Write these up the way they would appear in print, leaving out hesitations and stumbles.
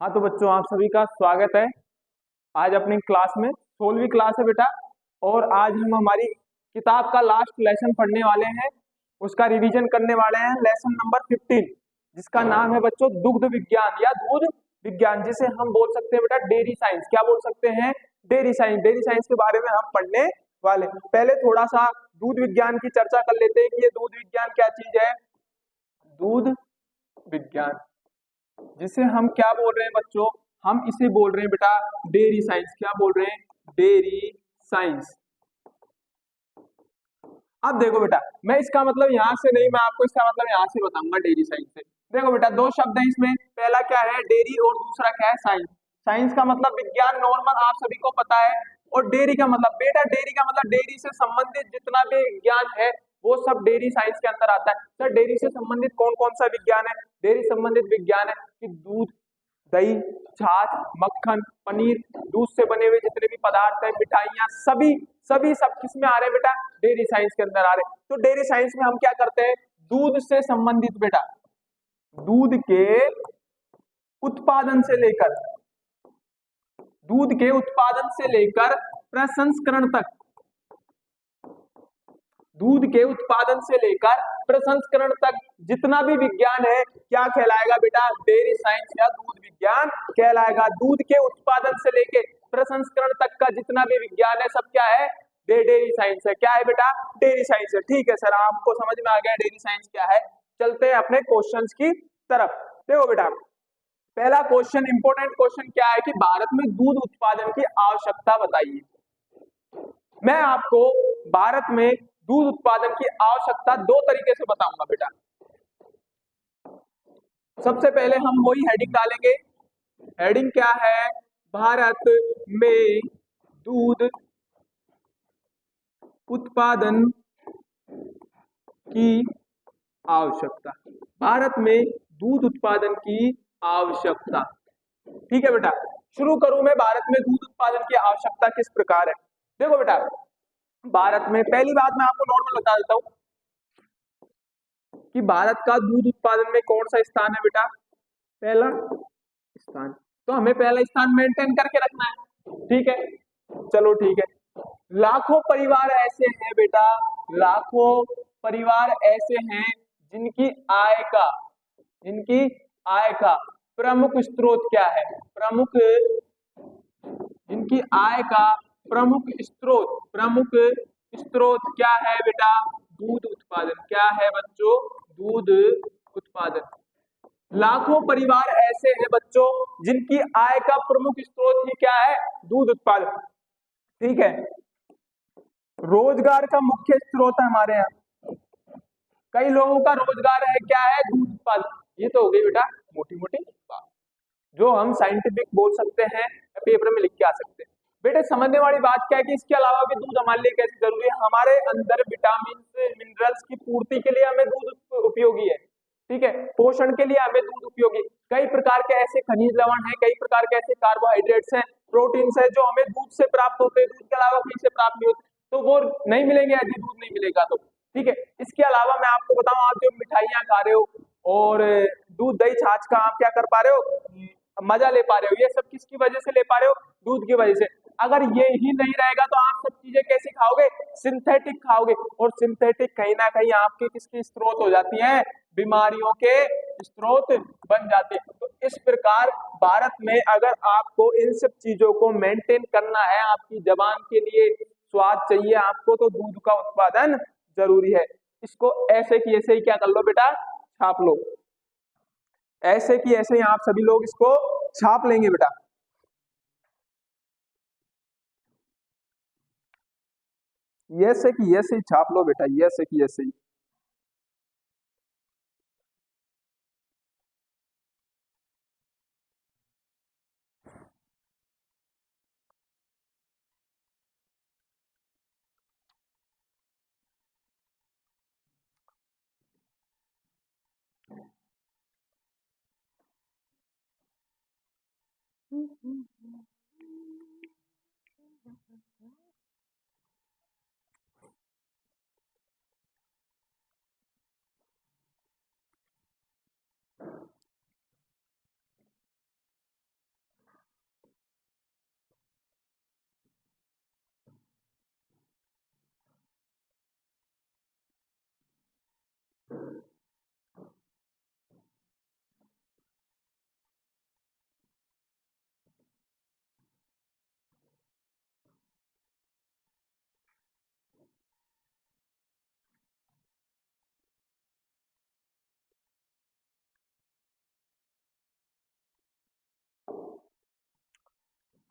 हाँ तो बच्चों आप सभी का स्वागत है आज अपनी क्लास में। 16वीं क्लास है बेटा। और आज हम हमारी किताब का लास्ट लेसन पढ़ने वाले हैं। उसका रिवीजन करने वाले हैं लेसन नंबर 15, जिसका नाम है बच्चों दुग्ध विज्ञान या दूध विज्ञान, जिसे हम बोल सकते हैं बेटा डेयरी साइंस। क्या बोल सकते हैं? Dairy science. डेयरी साइंस के बारे में हम पढ़ने वाले। पहले थोड़ा सा दूध विज्ञान की चर्चा कर लेते हैं कि ये दूध विज्ञान क्या चीज है। दूध विज्ञान जिसे हम क्या बोल रहे हैं बच्चों, हम इसे बोल रहे हैं बेटा डेयरी साइंस। क्या बोल रहे हैं? Dairy science. अब देखो बेटा, मैं इसका मतलब यहाँ से नहीं, मैं आपको इसका मतलब यहाँ से बताऊंगा डेयरी साइंस से। देखो बेटा, दो शब्द है इसमें। पहला क्या है? डेयरी, और दूसरा क्या है? साइंस। साइंस का मतलब विज्ञान नॉर्मल, आप सभी को पता है। और डेयरी का मतलब बेटा, डेयरी का मतलब डेयरी से संबंधित जितना भी विज्ञान है वो सब डेयरी साइंस के अंदर आता है। सर डेयरी से संबंधित कौन कौन सा विज्ञान है? डेयरी संबंधित विज्ञान है कि दूध, दही, छाछ, मक्खन, पनीर, दूध से बने हुए जितने भी पदार्थ है, मिठाइयाँ, सभी सभी सब किस में आ रहे हैं बेटा? डेयरी साइंस के अंदर आ रहे हैं। तो डेयरी साइंस में हम क्या करते हैं? दूध से संबंधित बेटा, दूध के उत्पादन से लेकर, दूध के उत्पादन से लेकर प्रसंस्करण तक, दूध के उत्पादन से लेकर प्रसंस्करण तक जितना भी विज्ञान है क्या कहलाएगा बेटा? डेयरी साइंस या दूध विज्ञान कहलाएगा। दूध के उत्पादन से लेकर प्रसंस्करण तक का जितना भी विज्ञान है सब क्या है? डेयरी साइंस है। क्या है बेटा? डेयरी साइंस है। ठीक है सर, आपको समझ में आ गया डेयरी साइंस क्या है। चलते हैं अपने क्वेश्चंस की तरफ। देखो बेटा, पहला क्वेश्चन, इंपॉर्टेंट क्वेश्चन क्या है कि भारत में दूध उत्पादन की आवश्यकता बताइए। मैं आपको भारत में दूध उत्पादन की आवश्यकता दो तरीके से बताऊंगा बेटा। सबसे पहले हम वही हेडिंग डालेंगे। हेडिंग क्या है? भारत में दूध उत्पादन की आवश्यकता। भारत में दूध उत्पादन की आवश्यकता। ठीक है बेटा, शुरू करूं मैं। भारत में दूध उत्पादन की आवश्यकता किस प्रकार है? देखो बेटा, भारत में पहली बात मैं आपको नॉर्मल बता देता हूं कि भारत का दूध उत्पादन में कौन सा स्थान है बेटा? पहला स्थान। तो हमें पहला स्थान मेंटेन करके रखना है। ठीक है, चलो ठीक है। लाखों परिवार ऐसे हैं बेटा, लाखों परिवार ऐसे हैं जिनकी आय का, जिनकी आय का प्रमुख स्रोत क्या है? प्रमुख, जिनकी आय का प्रमुख स्रोत, प्रमुख स्रोत क्या है बेटा? दूध उत्पादन। क्या है बच्चों? दूध उत्पादन। लाखों परिवार ऐसे हैं बच्चों जिनकी आय का प्रमुख स्रोत ही क्या है? दूध उत्पादन। ठीक है, रोजगार का मुख्य स्रोत है हमारे यहाँ। कई लोगों का रोजगार है क्या है? दूध उत्पादन। ये तो हो गई बेटा मोटी मोटी बात, जो हम साइंटिफिक बोल सकते हैं, पेपर में लिख के आ सकते हैं। बेटे समझने वाली बात क्या है कि इसके अलावा भी दूध हमारे लिए कैसे जरूरी है। हमारे अंदर विटामिन मिनरल्स की पूर्ति के लिए हमें दूध उपयोगी है। ठीक है, पोषण के लिए हमें दूध उपयोगी। कई प्रकार के ऐसे खनिज लवण हैं, कई प्रकार के ऐसे कार्बोहाइड्रेट्स हैं, प्रोटीन्स हैं जो हमें दूध से प्राप्त होते हैं, दूध के अलावा कहीं से प्राप्त नहीं होते। तो वो नहीं मिलेंगे यदि दूध नहीं मिलेगा तो। ठीक है, इसके अलावा मैं आपको बताऊं, आप जो मिठाइयाँ खा रहे हो और दूध दही छाछ का आप क्या कर पा रहे हो? मजा ले पा रहे हो। ये सब किसकी वजह से ले पा रहे हो? दूध की वजह से। अगर ये ही नहीं रहेगा तो आप सब चीजें कैसी खाओगे? सिंथेटिक खाओगे। और सिंथेटिक कहीं ना कहीं आपके किसकी स्रोत हो जाती है? बीमारियों के स्रोत बन जाते हैं। तो इस प्रकार भारत में अगर आपको इन सब चीजों को मेंटेन करना है, आपकी जबान के लिए स्वाद चाहिए आपको, तो दूध का उत्पादन जरूरी है। इसको ऐसे की ऐसे ही क्या कर लो बेटा? छाप लो। ऐसे की ऐसे ही आप सभी लोग इसको छाप लेंगे बेटा। ये से कि ये से ही छाप लो बेटा, ये से कि ये से ही।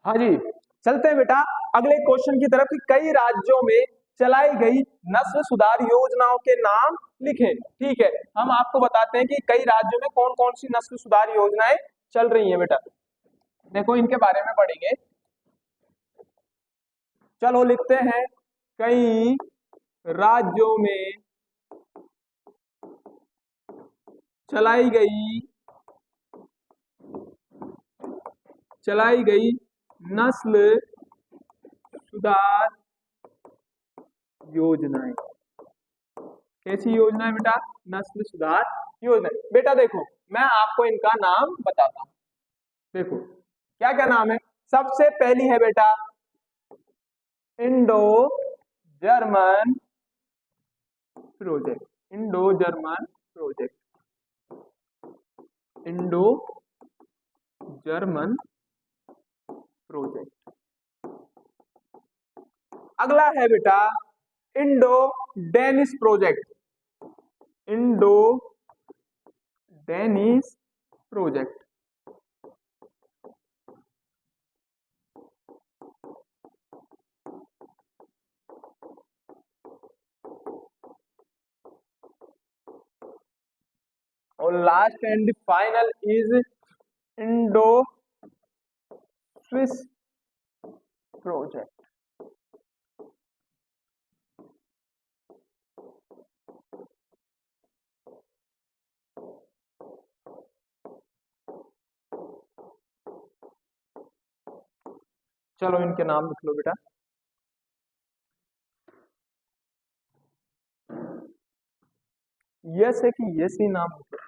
हाँ जी, चलते हैं बेटा अगले क्वेश्चन की तरफ कि कई राज्यों में चलाई गई नस्ल सुधार योजनाओं के नाम लिखें। ठीक है, हम आपको बताते हैं कि कई राज्यों में कौन कौन सी नस्ल सुधार योजनाएं चल रही हैं। बेटा देखो इनके बारे में पढ़ेंगे। चलो लिखते हैं, कई राज्यों में चलाई गई नस्ल सुधार योजनाएं। कैसी योजना है बेटा? नस्ल सुधार योजना। बेटा देखो मैं आपको इनका नाम बताता हूं। देखो क्या क्या नाम है। सबसे पहली है बेटा Indo German project. Indo German project. अगला है बेटा Indo Danish project. Indo Danish project. और last and final is Indo Swiss project. चलो इनके नाम लिख लो बेटा। यस है कि यस ही नाम लिख लो।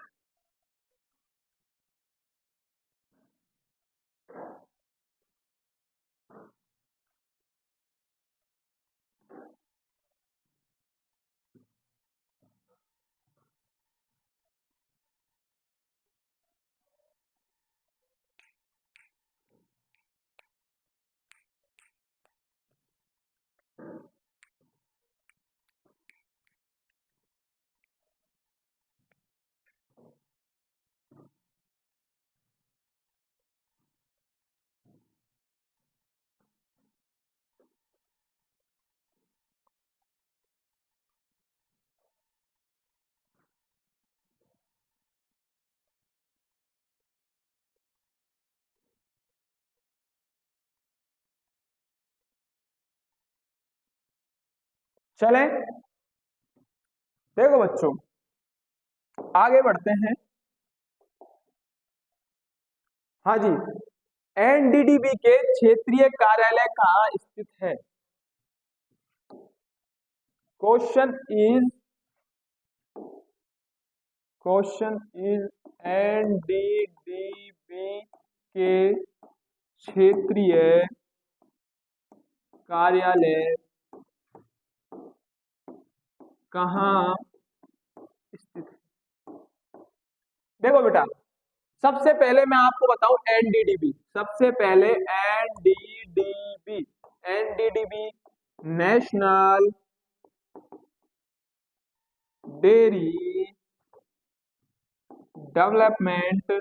चले देखो बच्चों आगे बढ़ते हैं। हाँ जी, एनडीडीबी के क्षेत्रीय कार्यालय कहाँ स्थित है? क्वेश्चन इज एनडीडीबी के क्षेत्रीय कार्यालय कहाँ स्थित है? देखो बेटा सबसे पहले मैं आपको बताऊं एनडीडीबी। सबसे पहले NDDB national dairy development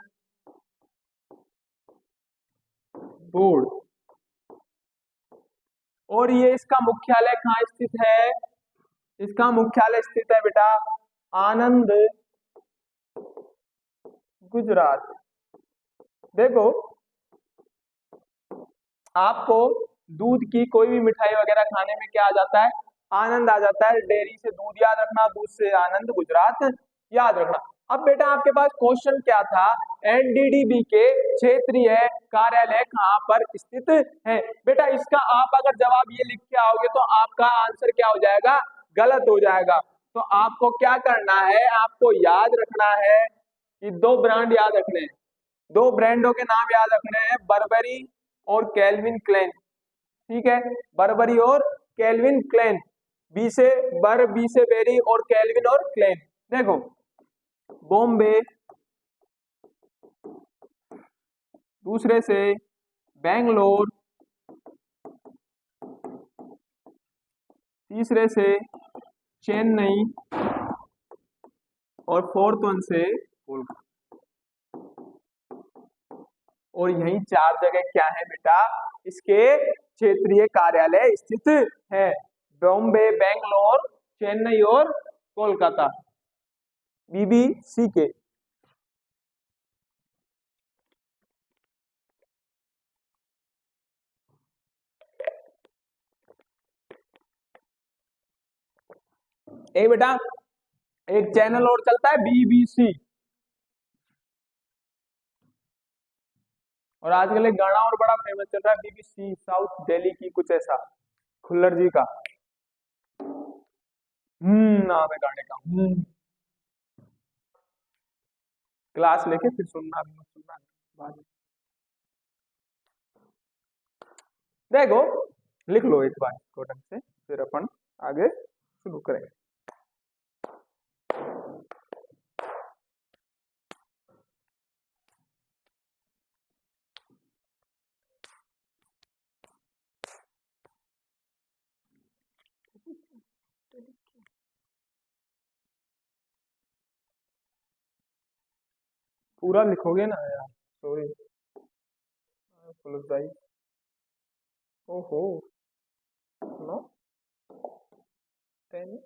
board. और ये इसका मुख्यालय कहाँ स्थित है? इसका मुख्यालय स्थित है बेटा आनंद गुजरात। देखो आपको दूध की कोई भी मिठाई वगैरह खाने में क्या आ जाता है? आनंद आ जाता है। डेयरी से दूध याद रखना, दूध से आनंद गुजरात याद रखना। अब बेटा आपके पास क्वेश्चन क्या था? एनडीडीबी के क्षेत्रीय कार्यालय कहाँ पर स्थित है? बेटा इसका आप अगर जवाब ये लिख के आओगे तो आपका आंसर क्या हो जाएगा? गलत हो जाएगा। तो आपको क्या करना है? आपको याद रखना है कि दो ब्रांड याद रखने हैं, दो ब्रांडों के नाम याद रखने हैं, बर्बरी और कैल्विन क्लेन। ठीक है, बर्बरी और कैल्विन क्लेन। बी से बेरी और कैल्विन और क्लेन। देखो बॉम्बे, दूसरे से बेंगलोर, तीसरे से चेन्नई और फोर्थ वन से कोलकाता। और यही चार जगह क्या है बेटा? इसके क्षेत्रीय कार्यालय स्थित है। बॉम्बे, बेंगलोर, चेन्नई और कोलकाता, बीबीसी के। एक बेटा एक चैनल और चलता है बीबीसी, और आजकल एक गाना और बड़ा फेमस चल रहा है बीबीसी साउथ दिल्ली की, कुछ ऐसा, खुल्लर जी का। नाम है गाने का। क्लास लेके फिर सुनना भी मत सुनना बाद में। देखो लिख लो एक बार इसको ढंग से, फिर अपन आगे शुरू करेंगे। पूरा लिखोगे ना यार, सॉरी पुलिस भाई। ओहो, नो टेन।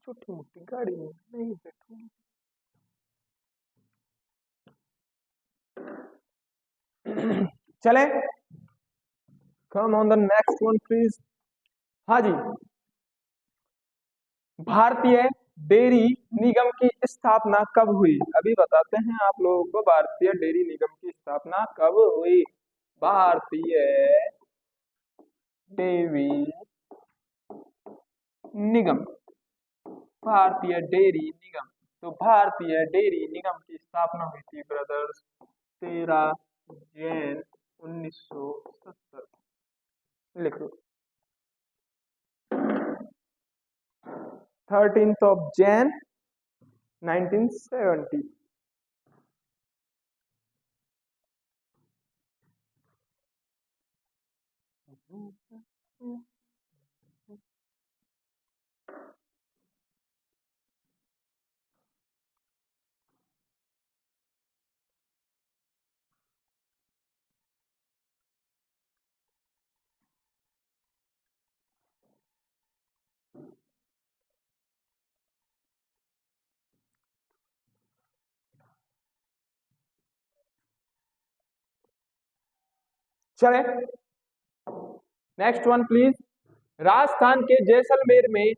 छोटी मोटी गाड़ी में नहीं बैठूंगी। चले, come on the next one please. हाँ जी, भारतीय डेयरी निगम की स्थापना कब हुई? अभी बताते हैं आप लोगों को, भारतीय डेयरी निगम की स्थापना कब हुई। भारतीय डेयरी निगम, भारतीय डेयरी निगम। तो भारतीय डेयरी निगम की स्थापना हुई थी ब्रदर्स 13 जैन 1970। लिख लो 13 Jan 1970। चले नेक्स्ट वन प्लीज। राजस्थान के जैसलमेर में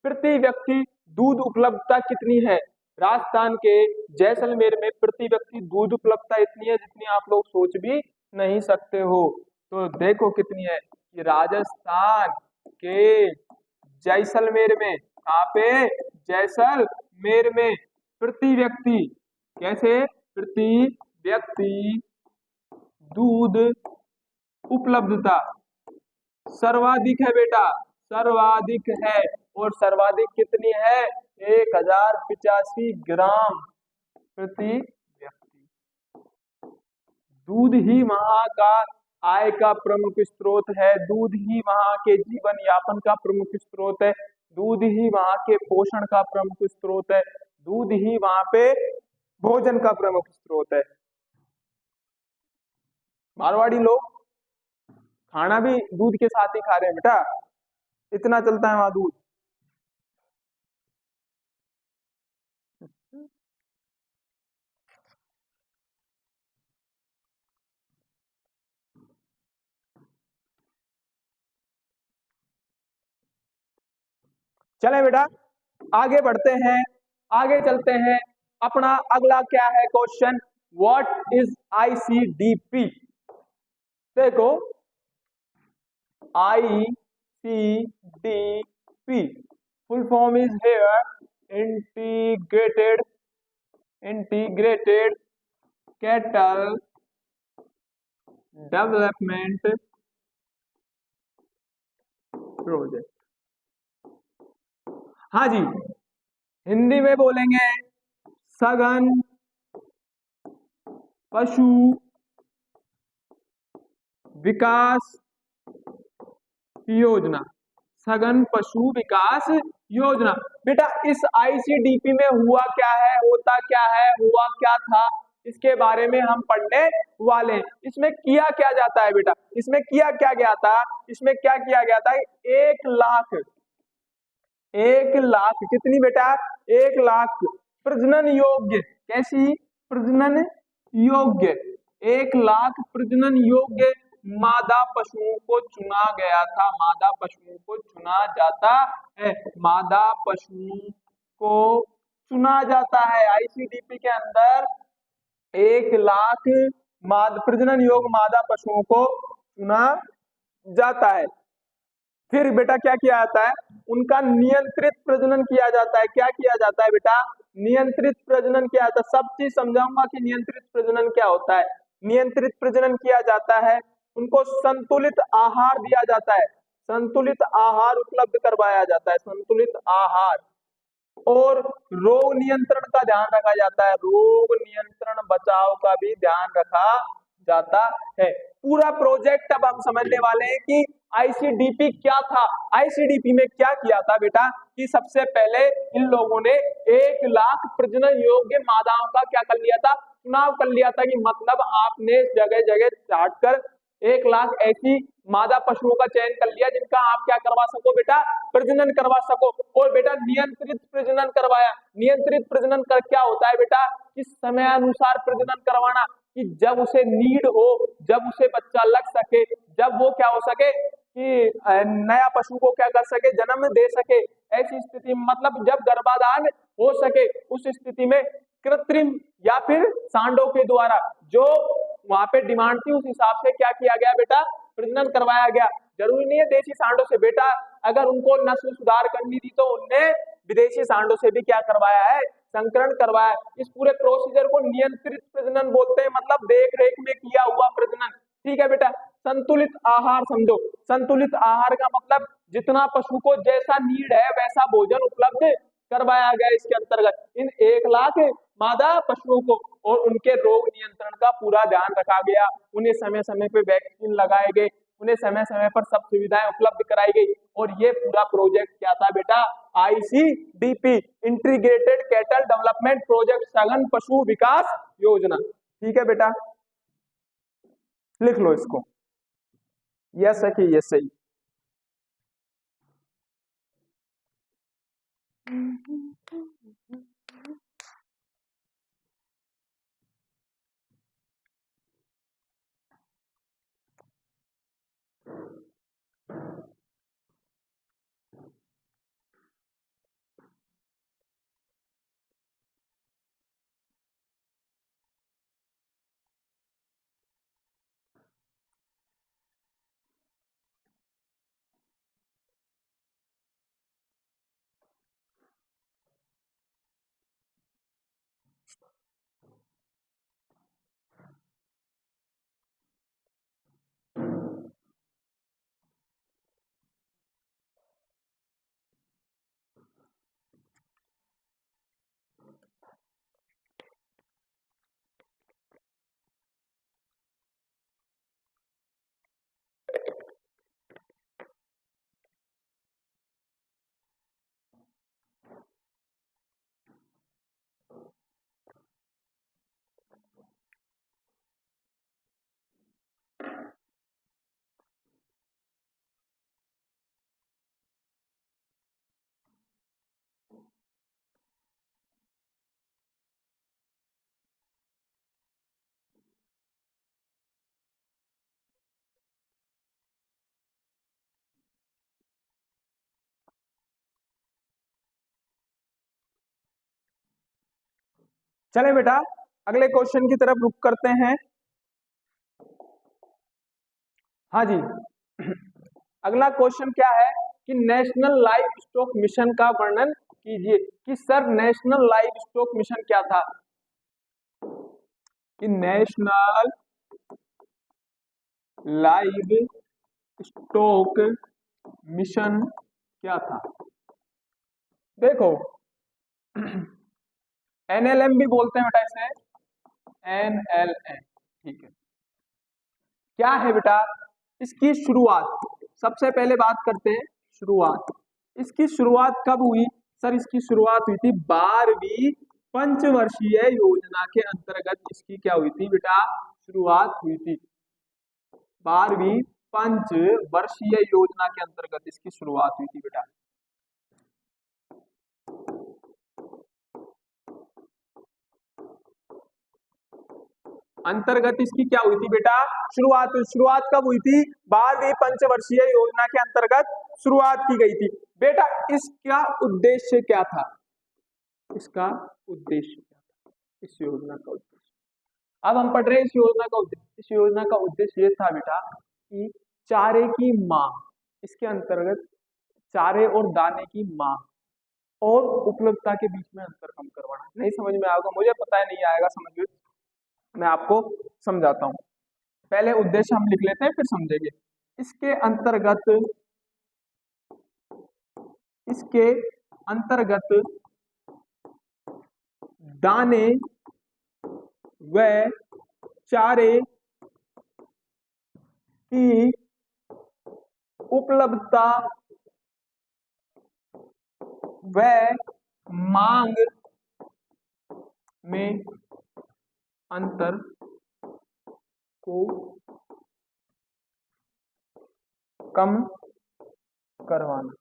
प्रति व्यक्ति दूध उपलब्धता कितनी है? राजस्थान के जैसलमेर में प्रति व्यक्ति दूध उपलब्धता इतनी है जितनी आप लोग सोच भी नहीं सकते हो। तो देखो कितनी है कि राजस्थान के जैसलमेर में, कहाँ पे? जैसलमेर में प्रति व्यक्ति, कैसे? प्रति व्यक्ति दूध उपलब्धता सर्वाधिक है बेटा, सर्वाधिक है। और सर्वाधिक कितनी है? 1085 ग्राम प्रति व्यक्ति। दूध ही वहां का आय का प्रमुख स्रोत है, दूध ही वहां के जीवन यापन का प्रमुख स्रोत है, दूध ही वहां के पोषण का प्रमुख स्रोत है, दूध ही वहां पे भोजन का प्रमुख स्रोत है। मारवाड़ी लोग खाना भी दूध के साथ ही खा रहे हैं बेटा, इतना चलता है वहां दूध। चले बेटा आगे बढ़ते हैं, आगे चलते हैं। अपना अगला क्या है क्वेश्चन? What is ICDP? देखो ICDP full form is here integrated cattle development project. हाँ जी, हिंदी में बोलेंगे सघन पशु विकास योजना। सघन पशु विकास योजना। बेटा इस आईसीडीपी में हुआ क्या है, होता क्या है, हुआ क्या था, इसके बारे में हम पढ़ने वाले हैं। इसमें किया क्या जाता है बेटा, इसमें किया क्या गया था, इसमें क्या किया गया था, 1 लाख, 1 लाख कितनी बेटा, 1 लाख प्रजनन योग्य, कैसी प्रजनन योग्य, 1 लाख प्रजनन योग्य मादा पशुओं को चुना गया था, मादा पशुओं को चुना जाता है, मादा पशुओं को चुना जाता है। आईसीडीपी के अंदर 1 लाख प्रजनन योग्य मादा पशुओं को चुना जाता है। फिर बेटा क्या किया जाता है, उनका नियंत्रित प्रजनन किया जाता है। क्या किया जाता है बेटा, नियंत्रित प्रजनन किया जाता है। सब चीज समझाऊंगा कि नियंत्रित प्रजनन क्या होता है। नियंत्रित प्रजनन किया जाता है, उनको संतुलित आहार दिया जाता है, संतुलित आहार उपलब्ध करवाया जाता है, संतुलित आहार, और रोग नियंत्रण का ध्यान रखा जाता है, रोग नियंत्रण बचाव का भी ध्यान रखा जाता है। पूरा प्रोजेक्ट अब हम समझने वाले हैं कि आईसीडीपी क्या था। आईसीडीपी में क्या किया था बेटा, कि सबसे पहले इन लोगों ने 1 लाख प्रजनन योग्य मादाओं का क्या कर लिया था, चुनाव कर लिया था। कि मतलब आपने जगह जगह छाट कर 1 लाख ऐसी मादा पशुओं का चयन कर लिया जिनका आप क्या करवा सको बेटा, प्रजनन करवा सको। और बेटा नियंत्रित प्रजनन करवाया। नियंत्रित प्रजनन कर क्या होता है बेटा, कि समयानुसार प्रजनन करवाना, कि जब उसे नीड हो, जब उसे बच्चा लग सके, जब वो क्या हो सके कि नया पशु को क्या कर सके, जन्म दे सके, ऐसी स्थिति मतलब जब गर्भाधान हो सके, उस स्थिति में कृत्रिम या फिर सांडों के द्वारा जो वहां पे डिमांड थी उस हिसाब से क्या किया गया बेटा, प्रजनन करवाया गया। जरूरी नहीं है देशी सांडों से बेटा, अगर उनको नस्ल सुधार करनी थी तो उनने विदेशी सांडों से भी क्या करवाया है, संकरण करवाया। इस पूरे प्रोसीजर को नियंत्रित प्रजनन बोलते हैं, मतलब देख रेख में किया हुआ प्रजनन। ठीक है बेटा। संतुलित आहार समझो, संतुलित आहार का मतलब जितना पशु को जैसा नीड है वैसा भोजन उपलब्ध करवाया गया इसके अंतर्गत इन 1 लाख मादा पशुओं को, और उनके रोग नियंत्रण का पूरा ध्यान रखा गया। उन्हें समय समय पे वैक्सीन लगाए गए, उन्हें समय समय पर सब सुविधाएं उपलब्ध कराई गई। और ये पूरा प्रोजेक्ट क्या था बेटा, ICDP, integrated cattle development project, सघन पशु विकास योजना। ठीक है बेटा, लिख लो इसको, यस है कि यस सही। चले बेटा अगले क्वेश्चन की तरफ रुक करते हैं। हाँ जी, अगला क्वेश्चन क्या है कि नेशनल लाइव स्टॉक मिशन का वर्णन कीजिए। कि sir national live stock mission क्या था। कि नेशनल लाइव स्टॉक मिशन क्या था? देखो एनएलएम भी बोलते हैं बेटा इसे, एनएलएम, ठीक है। क्या है बेटा इसकी शुरुआत? सबसे पहले बात करते हैं शुरुआत। इसकी शुरुआत कब हुई? सर इसकी शुरुआत हुई थी 12वीं पंचवर्षीय योजना के अंतर्गत। इसकी क्या हुई थी बेटा? शुरुआत हुई थी 12वीं पंचवर्षीय योजना के अंतर्गत इसकी शुरुआत हुई थी बेटा। अंतर्गत इसकी क्या हुई थी बेटा? शुरुआत। शुरुआत कब हुई थी? 12वीं पंचवर्षीय योजना के अंतर्गत शुरुआत की गई थी बेटा। इसका उद्देश्य क्या था? इसका उद्देश्य क्या था? इस योजना का उद्देश्य अब हम पढ़ रहे हैं। इस योजना का उद्देश्य, इस योजना का उद्देश्य ये था बेटा कि चारे की मांग, इसके अंतर्गत चारे और दाने की मांग और उपलब्धता के बीच में अंतर कम करवाना। नहीं समझ में आएगा, मुझे पता है नहीं आएगा समझ में, मैं आपको समझाता हूं। पहले उद्देश्य हम लिख लेते हैं फिर समझेंगे। इसके अंतर्गत दाने व चारे की उपलब्धता व मांग में अंतर को कम करवाना।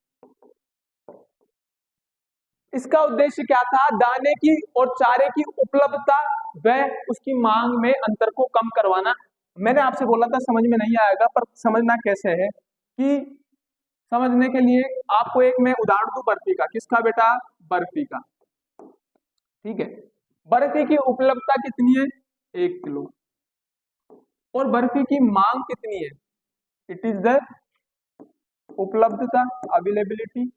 इसका उद्देश्य क्या था? दाने की और चारे की उपलब्धता व उसकी मांग में अंतर को कम करवाना। मैंने आपसे बोला था समझ में नहीं आएगा, पर समझना कैसे है कि समझने के लिए आपको एक मैं उदाहरण दूं बर्फी का। किसका बेटा? बर्फी का, ठीक है। बर्फी की उपलब्धता कितनी है? 1 किलो। और बर्फी की मांग कितनी है? इट इज द उपलब्धता, अवेलेबिलिटी।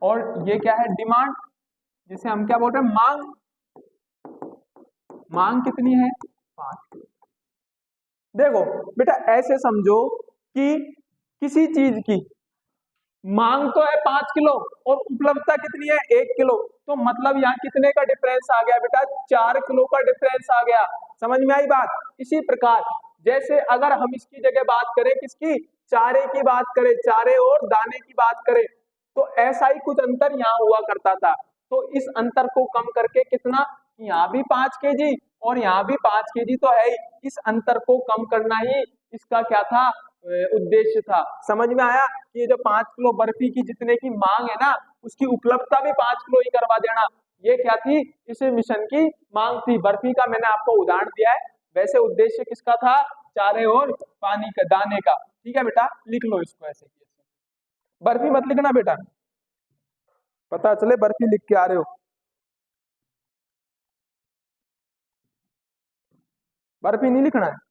और ये क्या है? डिमांड, जिसे हम क्या बोल रहे हैं? मांग। मांग कितनी है? 5 किलो। देखो बेटा ऐसे समझो कि किसी चीज की मांग तो है 5 किलो और उपलब्धता कितनी है? 1 किलो। तो मतलब यहाँ कितने का डिफरेंस आ गया बेटा? 4 किलो का डिफरेंस आ गया। समझ में आई बात? इसी प्रकार जैसे अगर हम इसकी जगह बात करें, किसकी? चारे की बात करें, चारे और दाने की बात करें, तो ऐसा ही कुछ अंतर यहाँ हुआ करता था। तो इस अंतर को कम करके कितना? यहाँ भी 5 केजी और यहाँ भी 5 केजी तो है ही। इस अंतर को कम करना ही इसका क्या था? उद्देश्य था। समझ में आया कि ये जो 5 किलो बर्फी की जितने की मांग है ना, उसकी उपलब्धता भी 5 किलो ही करवा देना। ये क्या थी? इस मिशन की मांग थी। बर्फी का मैंने आपको उदाहरण दिया है। वैसे उद्देश्य किसका था? चारे और पानी का, दाने का। ठीक है बेटा, लिख लो इसको ऐसे। बर्फी मत लिखना बेटा, पता चले बर्फी लिख के आ रहे हो। बर्फी नहीं लिखना है।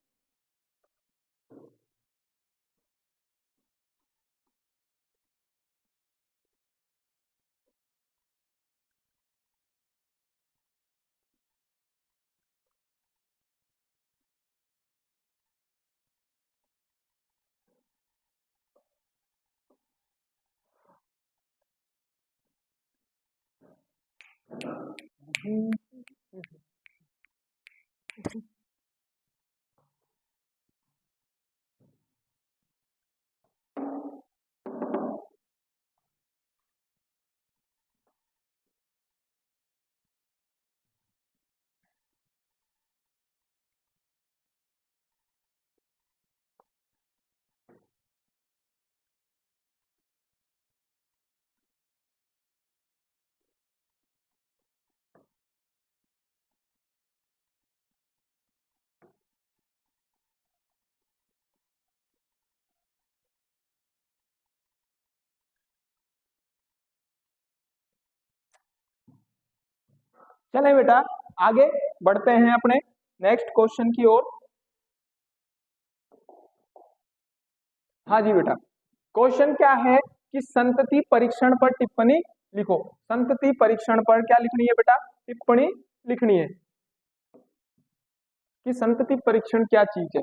चले बेटा आगे बढ़ते हैं अपने नेक्स्ट क्वेश्चन की ओर। हाँ जी बेटा, क्वेश्चन क्या है कि संतति परीक्षण पर टिप्पणी लिखो। संतति परीक्षण पर क्या लिखनी है बेटा? टिप्पणी लिखनी है। कि संतति परीक्षण क्या चीज है।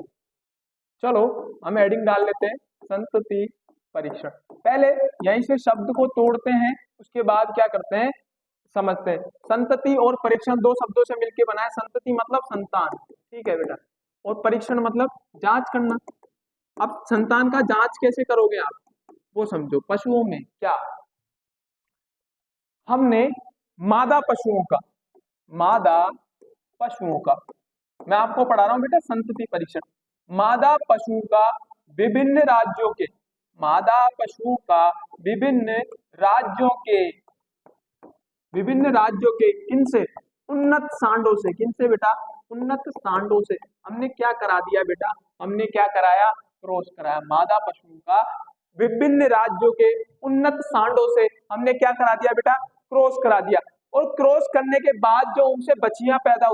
चलो हम हेडिंग डाल लेते हैं संतति परीक्षण। पहले यहीं से शब्द को तोड़ते हैं, उसके बाद क्या करते हैं समझते हैं। संतति और परीक्षण दो शब्दों से मिलकर बना है। संतति मतलब संतान, ठीक है बेटा, और परीक्षण मतलब जांच करना। अब संतान का जांच कैसे करोगे आप, वो समझो। पशुओं में क्या, हमने मादा पशुओं का मैं आपको पढ़ा रहा हूं बेटा संतति परीक्षण। मादा पशु का विभिन्न राज्यों के किनसे, उन्नत सांडों से। किनसे बेटा, उन्नत सांडों से। हमने क्या करा दिया बेटा, हमने क्या कराया, क्रॉस कराया। मादा पशु का विभिन्न राज्यों के उन्नत सांडों से हमने क्या करा दिया बेटा, क्रॉस करा दिया। और क्रॉस करने के बाद जो उनसे बच्चियां पैदा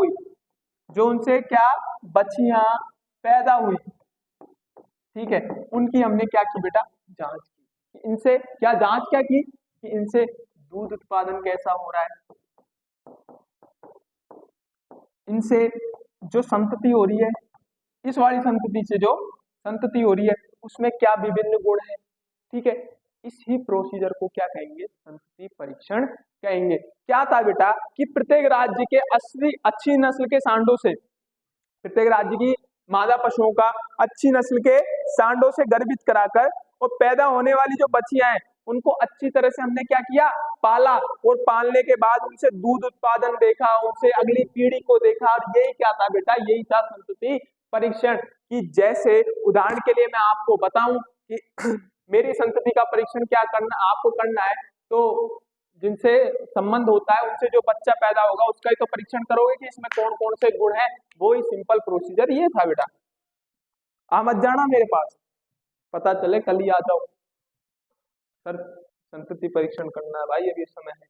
हुई, ठीक है, उनकी हमने क्या की बेटा, जांच की। इनसे क्या जांच क्या की कि इनसे दूध उत्पादन कैसा हो रहा है, इनसे जो संतति हो रही है, इस वाली संतति से जो संतति हो रही है उसमें क्या विभिन्न गुण है, ठीक है। इसी प्रोसीजर को क्या कहेंगे, संतति परीक्षण कहेंगे। क्या था बेटा कि प्रत्येक राज्य के 80 अच्छी नस्ल के सांडों से, प्रत्येक राज्य की मादा पशुओं का अच्छी नस्ल के सांडों से गर्भित कराकर और पैदा होने वाली जो बच्चियां हैं उनको अच्छी तरह से हमने क्या किया, पाला। और पालने के बाद उनसे दूध उत्पादन देखा, उनसे अगली पीढ़ी को देखा। और यही क्या था बेटा, यही था संतति परीक्षण। कि जैसे उदाहरण के लिए मैं आपको बताऊं कि मेरी संतति का परीक्षण क्या करना आपको करना है, तो जिनसे संबंध होता है उनसे जो बच्चा पैदा होगा उसका ही तो परीक्षण करोगे कि इसमें कौन कौन से गुण है। वो ही सिंपल प्रोसीजर ये था बेटा। आ मत जाना मेरे पास, पता चले कल ही आ जाओ सर संतति परीक्षण करना है भाई, अभी समय है।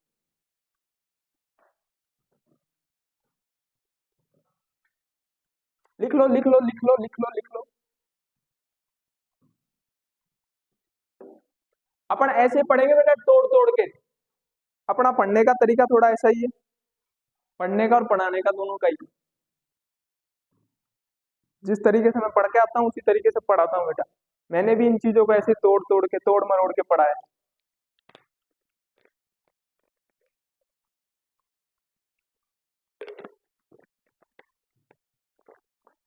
लिख लो लिख लो लिख लो लिख लो लिख लो। अपन ऐसे पढ़ेंगे बेटा तोड़ तोड़ के। अपना पढ़ने का तरीका थोड़ा ऐसा ही है, पढ़ने का और पढ़ाने का दोनों का ही। जिस तरीके से मैं पढ़ के आता हूँ उसी तरीके से पढ़ाता हूँ बेटा। मैंने भी इन चीजों को ऐसे तोड़ तोड़ के, तोड़ मरोड़ के पढ़ा है।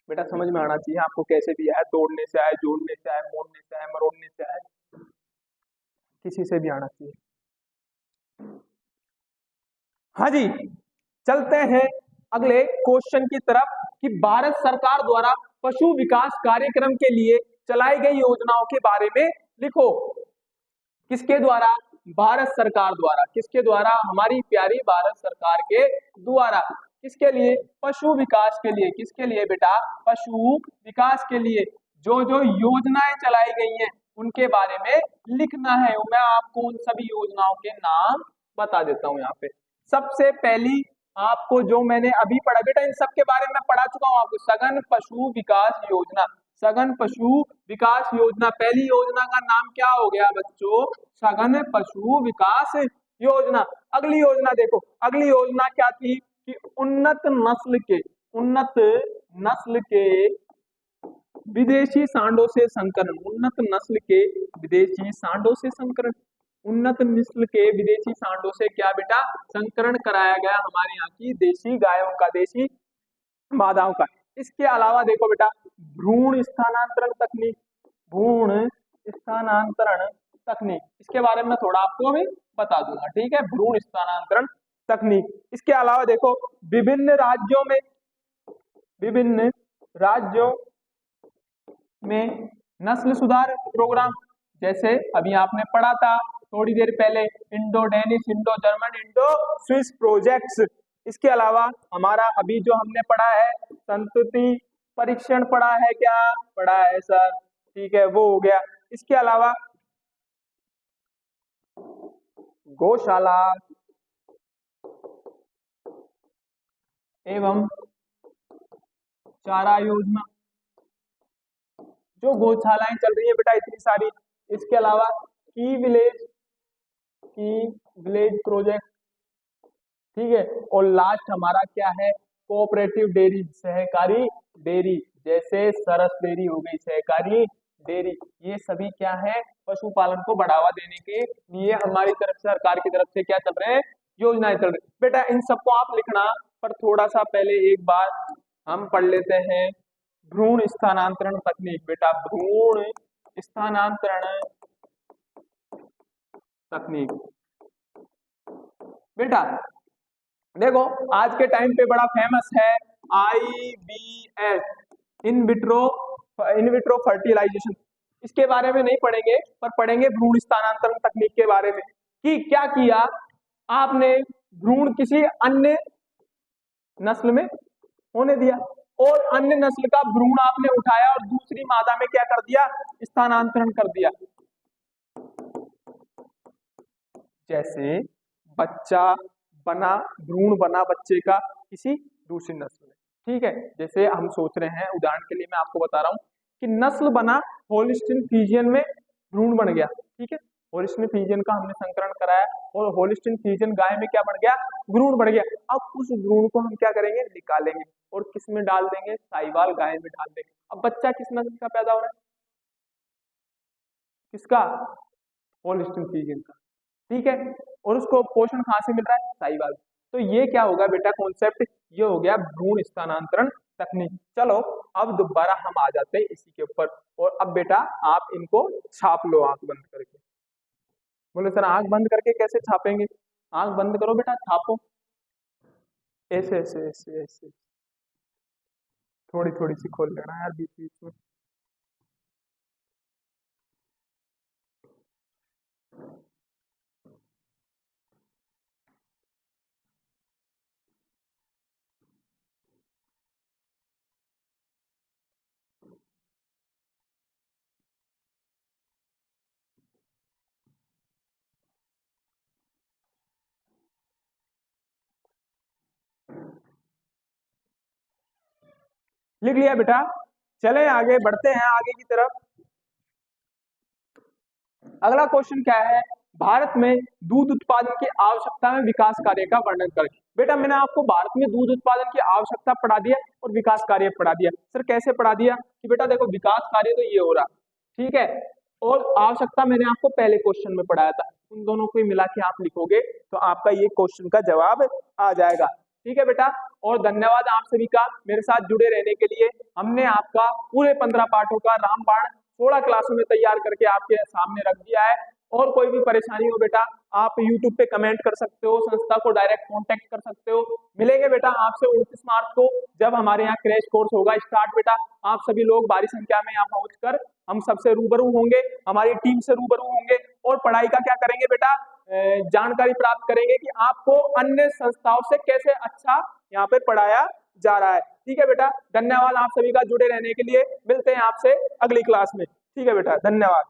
बेटा समझ में आना चाहिए आपको, कैसे भी आए, तोड़ने से आए, जोड़ने से आए, मोड़ने से आए, मरोड़ने से आए, किसी से भी आना चाहिए। हाँ जी, चलते हैं अगले क्वेश्चन की तरफ कि भारत सरकार द्वारा पशु विकास कार्यक्रम के लिए चलाई गई योजनाओं के बारे में लिखो। किसके द्वारा, भारत सरकार द्वारा। किसके द्वारा, हमारी प्यारी भारत सरकार के द्वारा। किसके लिए, पशु विकास के लिए। किसके लिए बेटा, पशु विकास के लिए जो जो योजनाएं चलाई गई हैं उनके बारे में लिखना है। मैं आपको उन सभी योजनाओं के नाम बता देता हूं यहाँ पे। सबसे पहली आपको जो मैंने अभी पढ़ा बेटा, इन सब के बारे में पढ़ा चुका हूं आपको। सघन पशु विकास योजना, सघन पशु विकास योजना। पहली योजना का नाम क्या हो गया बच्चों, सघन पशु विकास योजना। अगली योजना देखो, अगली योजना क्या थी कि उन्नत नस्ल के विदेशी सांडों से संकरण। उन्नत नस्ल के विदेशी सांडों से संकरण। उन्नत नस्ल के विदेशी सांडों से क्या बेटा, संकरण कराया गया हमारे यहाँ की देशी गायों का, देशी मादाओं का। इसके अलावा देखो बेटा, भ्रूण स्थानांतरण तकनीक, भ्रूण स्थानांतरण तकनीक, इसके बारे में थोड़ा आपको अभी बता दूंगा, ठीक है। भ्रूण स्थानांतरण तकनीक। इसके अलावा देखो, विभिन्न राज्यों में नस्ल सुधार प्रोग्राम, जैसे अभी आपने पढ़ा था थोड़ी देर पहले, Indo Danish, Indo German, Indo Swiss projects. इसके अलावा हमारा अभी जो हमने पढ़ा है संतति परीक्षण पढ़ा है, क्या पढ़ा है सर, ठीक है, वो हो गया। इसके अलावा गौशाला एवं चारा योजना, जो गौशालाएं चल रही है बेटा इतनी सारी। इसके अलावा की विलेज प्रोजेक्ट, ठीक है। और लास्ट हमारा क्या है, कोऑपरेटिव डेयरी, सहकारी डेयरी, जैसे सरस डेयरी हो गई, सहकारी डेयरी, ये सभी क्या है, पशुपालन को बढ़ावा देने के लिए हमारी तरफ से, सरकार की तरफ से क्या चल रहे हैं, योजनाएं चल रही। बेटा इन सबको आप लिखना, पर थोड़ा सा पहले एक बात हम पढ़ लेते हैं, भ्रूण स्थानांतरण तकनीक। बेटा भ्रूण स्थानांतरण तकनीक, बेटा देखो आज के टाइम पे बड़ा फेमस है IVF, इन विट्रो फर्टिलाइजेशन। इसके बारे में नहीं पढ़ेंगे, पर पढ़ेंगे भ्रूण स्थानांतरण तकनीक के बारे में, कि क्या किया आपने, भ्रूण किसी अन्य नस्ल में होने दिया, और अन्य नस्ल का भ्रूण आपने उठाया और दूसरी मादा में क्या कर दिया, स्थानांतरण कर दिया। जैसे बच्चा बना, भ्रूण बना बच्चे का किसी दूसरी नस्ल में, ठीक है। जैसे हम सोच रहे हैं, उदाहरण के लिए मैं आपको बता रहा हूं कि नस्ल बना, होलिस्टीन फ्रीजियन में भ्रूण बन गया, ठीक है। होलिस्टीन फ्रीजियन का हमने संकरण कराया और होलिस्टीन फ्रीजियन गाय में क्या बन गया, भ्रूण बढ़ गया। अब उस भ्रूण को हम क्या करेंगे, निकालेंगे और किस में डाल देंगे, साहिवाल गाय में डाल देंगे। अब बच्चा किस नस्ल का पैदा हो रहा है, किसका, होलिस्टीन फ्रीजियन का, ठीक है। और उसको पोषण कहाँ से मिल रहा है, साहिवाल। तो ये क्या होगा बेटा कॉन्सेप्ट, ये हो गया भ्रूण स्थानांतरण तकनीक। चलो अब दोबारा हम आ जाते हैं इसी के ऊपर, और अब बेटा आप इनको छाप लो आंख बंद करके। बोले सर आंख बंद करके कैसे छापेंगे, आंख बंद करो बेटा, छापो ऐसे ऐसे ऐसे ऐसे, थोड़ी थोड़ी सी खोल लेना यार बीच बीच में। लिख लिया बेटा, चले आगे बढ़ते हैं आगे की तरफ। अगला क्वेश्चन क्या है, भारत में दूध उत्पादन की आवश्यकता में विकास कार्य का वर्णन करें। बेटा मैंने आपको भारत में दूध उत्पादन की आवश्यकता पढ़ा दिया और विकास कार्य पढ़ा दिया। सर कैसे पढ़ा दिया, कि बेटा देखो विकास कार्य तो ये हो रहा, ठीक है, और आवश्यकता मैंने आपको पहले क्वेश्चन में पढ़ाया था। उन दोनों को मिला के आप लिखोगे तो आपका ये क्वेश्चन का जवाब आ जाएगा, ठीक है बेटा। और धन्यवाद आप सभी का मेरे साथ जुड़े रहने के लिए। हमने आपका पूरे 15 पाठों का रामबाण 16 क्लासों में तैयार करके आपके सामने रख दिया है। और कोई भी परेशानी हो बेटा आप YouTube पे कमेंट कर सकते हो, संस्था को डायरेक्ट कांटेक्ट कर सकते हो। मिलेंगे बेटा आपसे 29 मार्च को, जब हमारे यहाँ क्रैश कोर्स होगा स्टार्ट। बेटा आप सभी लोग भारी संख्या में यहाँ पहुंचकर हम सबसे रूबरू होंगे, हमारी टीम से रूबरू होंगे, और पढ़ाई का क्या करेंगे बेटा, जानकारी प्राप्त करेंगे कि आपको अन्य संस्थाओं से कैसे अच्छा यहाँ पे पढ़ाया जा रहा है, ठीक है बेटा। धन्यवाद आप सभी का जुड़े रहने के लिए, मिलते हैं आपसे अगली क्लास में, ठीक है बेटा, धन्यवाद।